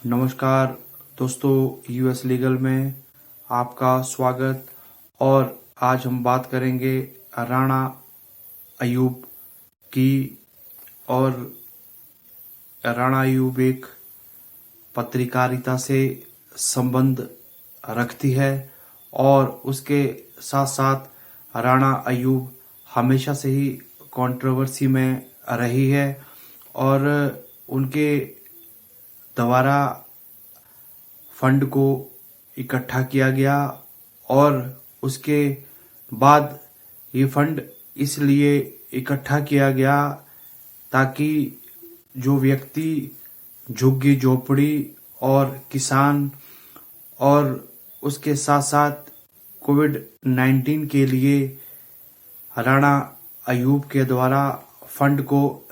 नमस्कार दोस्तों, US legal में आपका स्वागत। और आज हम बात करेंगे राणा अयूब की। और राणा अयूब एक पत्रकारिता से संबंध रखती है और उसके साथ साथ राणा अयूब हमेशा से ही कंट्रोवर्सी में रही है और उनके द्वारा फंड को इकट्ठा किया गया। और उसके बाद ये फंड इसलिए इकट्ठा किया गया ताकि जो व्यक्ति झुग्गी झोपड़ी और किसान और उसके साथ साथ कोविड-19 के लिए राणा अयूब के द्वारा फंड को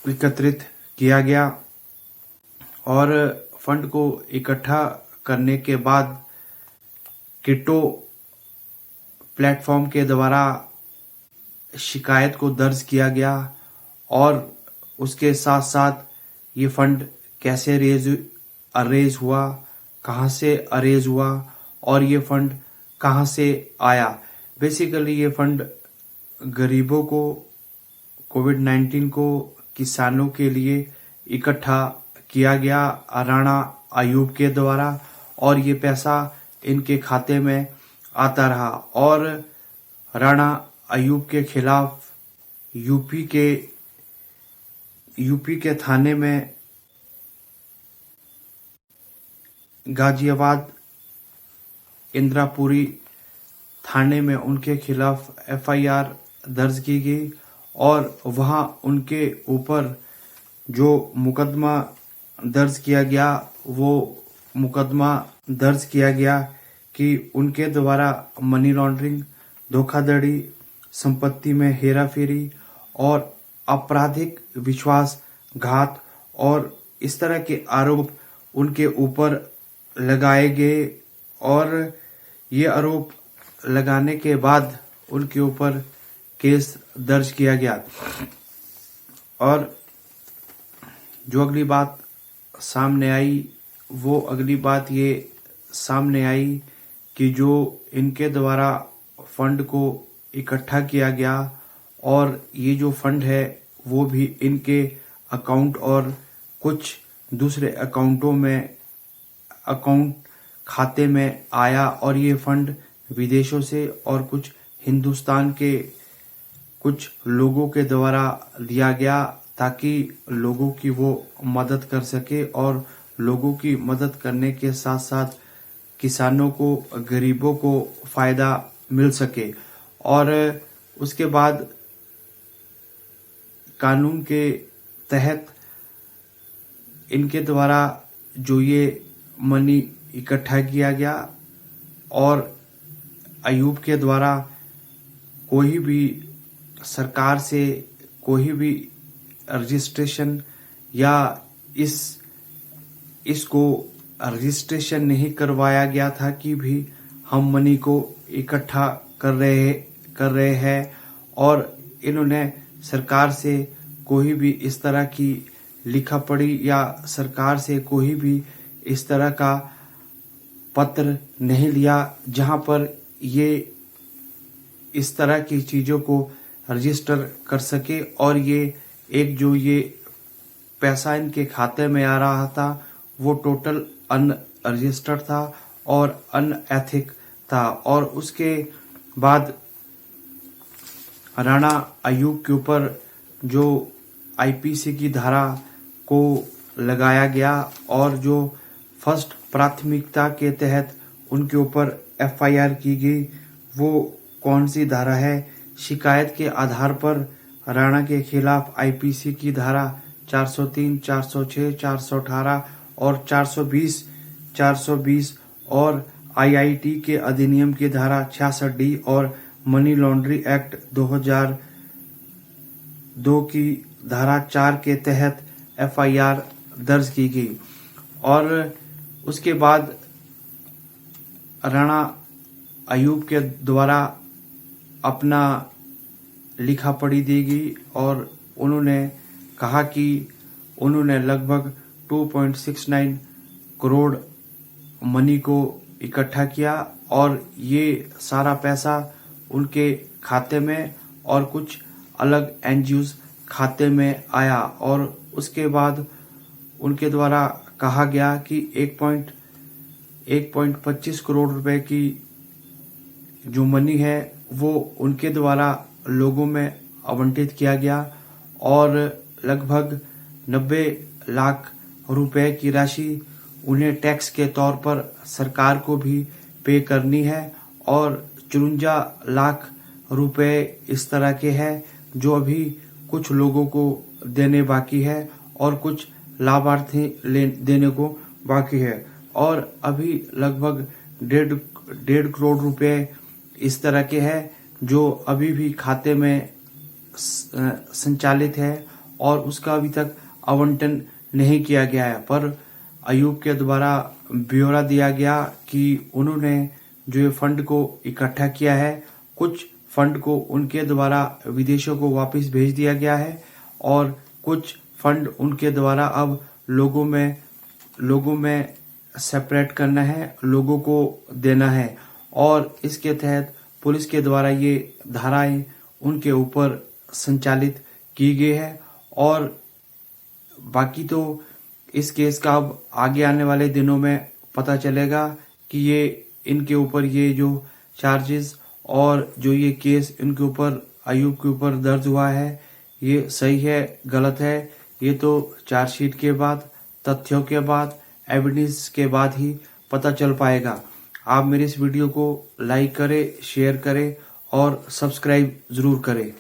एकत्रित किया गया। और फंड को इकट्ठा करने के बाद किटो प्लेटफॉर्म के द्वारा शिकायत को दर्ज किया गया और उसके साथ साथ ये फंड कैसे अरेज हुआ, कहाँ से अरेज हुआ और ये फंड कहाँ से आया। बेसिकली ये फंड गरीबों को, कोविड-19 को, किसानों के लिए इकट्ठा किया गया राणा अयूब के द्वारा और ये पैसा इनके खाते में आता रहा। और राणा अयूब के खिलाफ यूपी के थाने में गाजियाबाद इंद्रापुरी थाने में उनके खिलाफ एफआईआर दर्ज की गई और वहां उनके ऊपर जो मुकदमा दर्ज किया गया वो मुकदमा दर्ज किया गया कि उनके द्वारा मनी लॉन्ड्रिंग, धोखाधड़ी, संपत्ति में हेराफेरी और आपराधिक विश्वासघात और इस तरह के आरोप उनके ऊपर लगाए गए। और ये आरोप लगाने के बाद उनके ऊपर केस दर्ज किया गया। और जो अगली बात सामने आई वो अगली बात ये सामने आई कि जो इनके द्वारा फंड को इकट्ठा किया गया और ये जो फंड है वो भी इनके अकाउंट और कुछ दूसरे अकाउंट खाते में आया और ये फंड विदेशों से और कुछ हिंदुस्तान के कुछ लोगों के द्वारा दिया गया ताकि लोगों की वो मदद कर सके और लोगों की मदद करने के साथ साथ किसानों को, गरीबों को फायदा मिल सके। और उसके बाद कानून के तहत इनके द्वारा जो ये मनी इकट्ठा किया गया और अयूब के द्वारा कोई भी सरकार से कोई भी रजिस्ट्रेशन या इसको रजिस्ट्रेशन नहीं करवाया गया था कि भी हम मनी को इकट्ठा कर रहे हैं। और इन्होंने सरकार से कोई भी इस तरह की लिखा पढ़ी या सरकार से कोई भी इस तरह का पत्र नहीं लिया जहां पर ये इस तरह की चीजों को रजिस्टर कर सके। और ये एक जो ये पैसा इनके खाते में आ रहा था वो टोटल अनरजिस्टर्ड था और अनएथिक था। और उसके बाद राणा अयूब के ऊपर जो आईपीसी की धारा को लगाया गया और जो फर्स्ट प्राथमिकता के तहत उनके ऊपर एफआईआर की गई वो कौन सी धारा है। शिकायत के आधार पर राणा के खिलाफ आईपीसी की धारा 403, 406, 418 और 420 और आईआईटी के अधिनियम की धारा 66D और मनी लॉन्ड्री एक्ट 2002 की धारा 4 के तहत एफआईआर दर्ज की गई। और उसके बाद राणा अयूब के द्वारा अपना लिखा पढ़ी दी गई और उन्होंने कहा कि उन्होंने लगभग 2.69 करोड़ मनी को इकट्ठा किया और ये सारा पैसा उनके खाते में और कुछ अलग एनजीओ खाते में आया और उसके बाद उनके द्वारा कहा गया कि 1.25 करोड़ रुपए की जो मनी है वो उनके द्वारा लोगों में आवंटित किया गया और लगभग 90 लाख रुपए की राशि उन्हें टैक्स के तौर पर सरकार को भी पे करनी है और 54 लाख रुपए इस तरह के हैं जो अभी कुछ लोगों को देने बाकी है और कुछ लाभार्थी देने को बाकी है और अभी लगभग 1.5 करोड़ रुपए इस तरह के हैं जो अभी भी खाते में संचालित है और उसका अभी तक आवंटन नहीं किया गया है। पर अयूब के द्वारा ब्यौरा दिया गया कि उन्होंने जो ये फंड को इकट्ठा किया है, कुछ फंड को उनके द्वारा विदेशों को वापस भेज दिया गया है और कुछ फंड उनके द्वारा अब लोगों में सेपरेट करना है, लोगों को देना है और इसके तहत पुलिस के द्वारा ये धाराएं उनके ऊपर संचालित की गई है और बाकी तो इस केस का अब आगे आने वाले दिनों में पता चलेगा कि ये इनके ऊपर ये जो चार्जेस और जो ये केस इनके ऊपर अयूब के ऊपर दर्ज हुआ है ये सही है गलत है, ये तो चार्जशीट के बाद, तथ्यों के बाद, एविडेंस के बाद ही पता चल पाएगा। आप मेरे इस वीडियो को लाइक करें, शेयर करें और सब्सक्राइब जरूर करें।